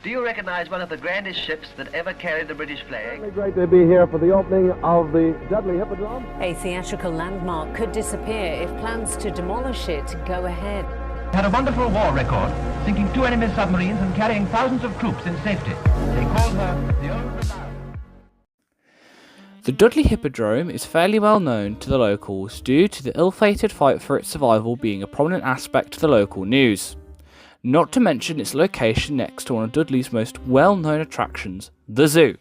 Do you recognize one of the grandest ships that ever carried the British flag? It's great to be here for the opening of the Dudley hippodrome. A theatrical landmark could disappear if plans to demolish it go ahead. Had a wonderful war record, sinking 2 enemy submarines and carrying thousands of troops in safety. They called her the Old Reliable. The Dudley Hippodrome is fairly well known to the locals due to the ill-fated fight for its survival being a prominent aspect of the local news. Not to mention its location next to one of Dudley's most well-known attractions, the zoo.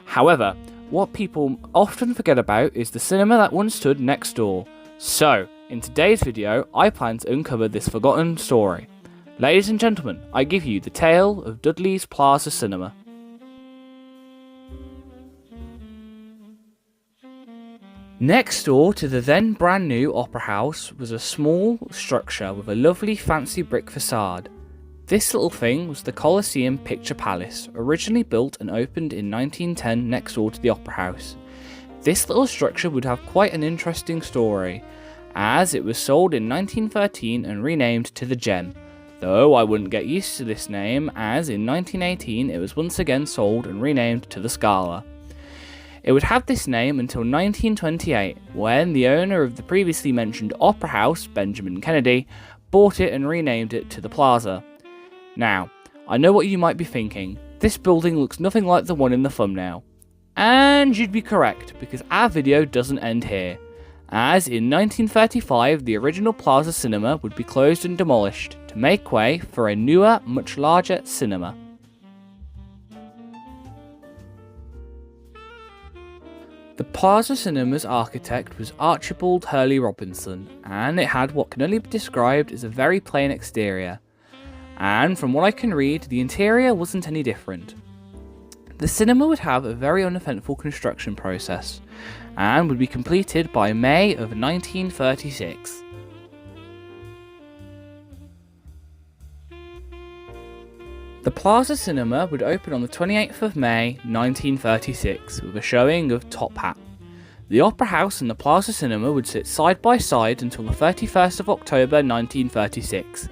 However, what people often forget about is the cinema that once stood next door. So, in today's video, I plan to uncover this forgotten story. Ladies and gentlemen, I give you the tale of Dudley's Plaza Cinema. Next door to the then brand new Opera House was a small structure with a lovely fancy brick facade. This little thing was the Coliseum Picture Palace, originally built and opened in 1910 next door to the Opera House. This little structure would have quite an interesting story, as it was sold in 1913 and renamed to the Gem, though I wouldn't get used to this name as in 1918 it was once again sold and renamed to the Scala. It would have this name until 1928, when the owner of the previously mentioned Opera House, Benjamin Kennedy, bought it and renamed it to the Plaza. Now, I know what you might be thinking, this building looks nothing like the one in the thumbnail. And you'd be correct, because our video doesn't end here, as in 1935 the original Plaza Cinema would be closed and demolished, to make way for a newer, much larger cinema. The Plaza Cinema's architect was Archibald Hurley Robinson, and it had what can only be described as a very plain exterior. And from what I can read, the interior wasn't any different. The cinema would have a very uneventful construction process, and would be completed by May of 1936. The Plaza Cinema would open on the 28th of May 1936 with a showing of Top Hat. The Opera House and the Plaza Cinema would sit side by side until the 31st of October 1936,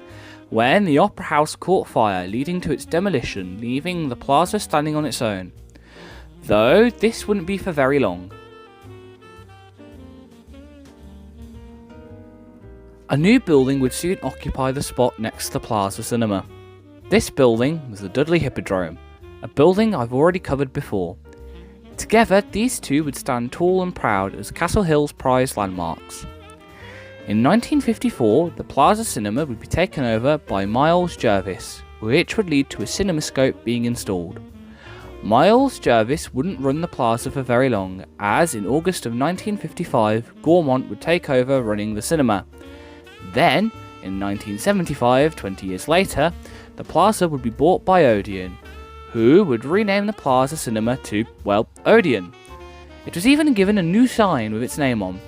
when the Opera House caught fire, leading to its demolition, leaving the Plaza standing on its own. Though this wouldn't be for very long. A new building would soon occupy the spot next to the Plaza Cinema. This building was the Dudley Hippodrome, a building I've already covered before. Together, these two would stand tall and proud as Castle Hill's prized landmarks. In 1954, the Plaza Cinema would be taken over by Miles Jervis, which would lead to a cinemascope being installed. Miles Jervis wouldn't run the Plaza for very long, as in August of 1955, Gaumont would take over running the cinema. Then, in 1975, 20 years later, the Plaza would be bought by Odeon, who would rename the Plaza Cinema to, well, Odeon. It was even given a new sign with its name on,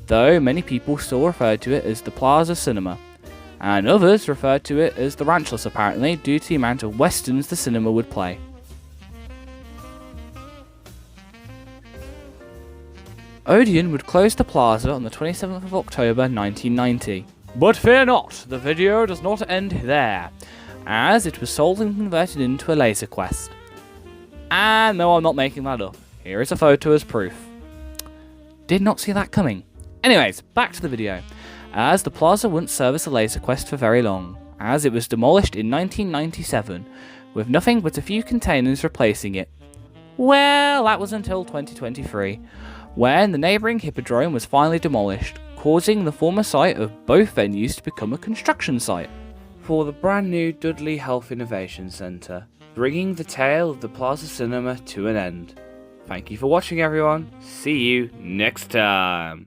though many people still referred to it as the Plaza Cinema, and others referred to it as the Ranchuss apparently due to the amount of westerns the cinema would play. Odeon would close the Plaza on the 27th of October 1990. But fear not, the video does not end there, as it was sold and converted into a laser quest. And no, I'm not making that up. Here is a photo as proof. Did not see that coming. Anyways, back to the video. As the Plaza wouldn't service a laser quest for very long, as it was demolished in 1997, with nothing but a few containers replacing it. Well, that was until 2023, when the neighbouring hippodrome was finally demolished, causing the former site of both venues to become a construction site for the brand new Dudley Health Innovation Centre, bringing the tale of the Plaza Cinema to an end. Thank you for watching everyone, see you next time.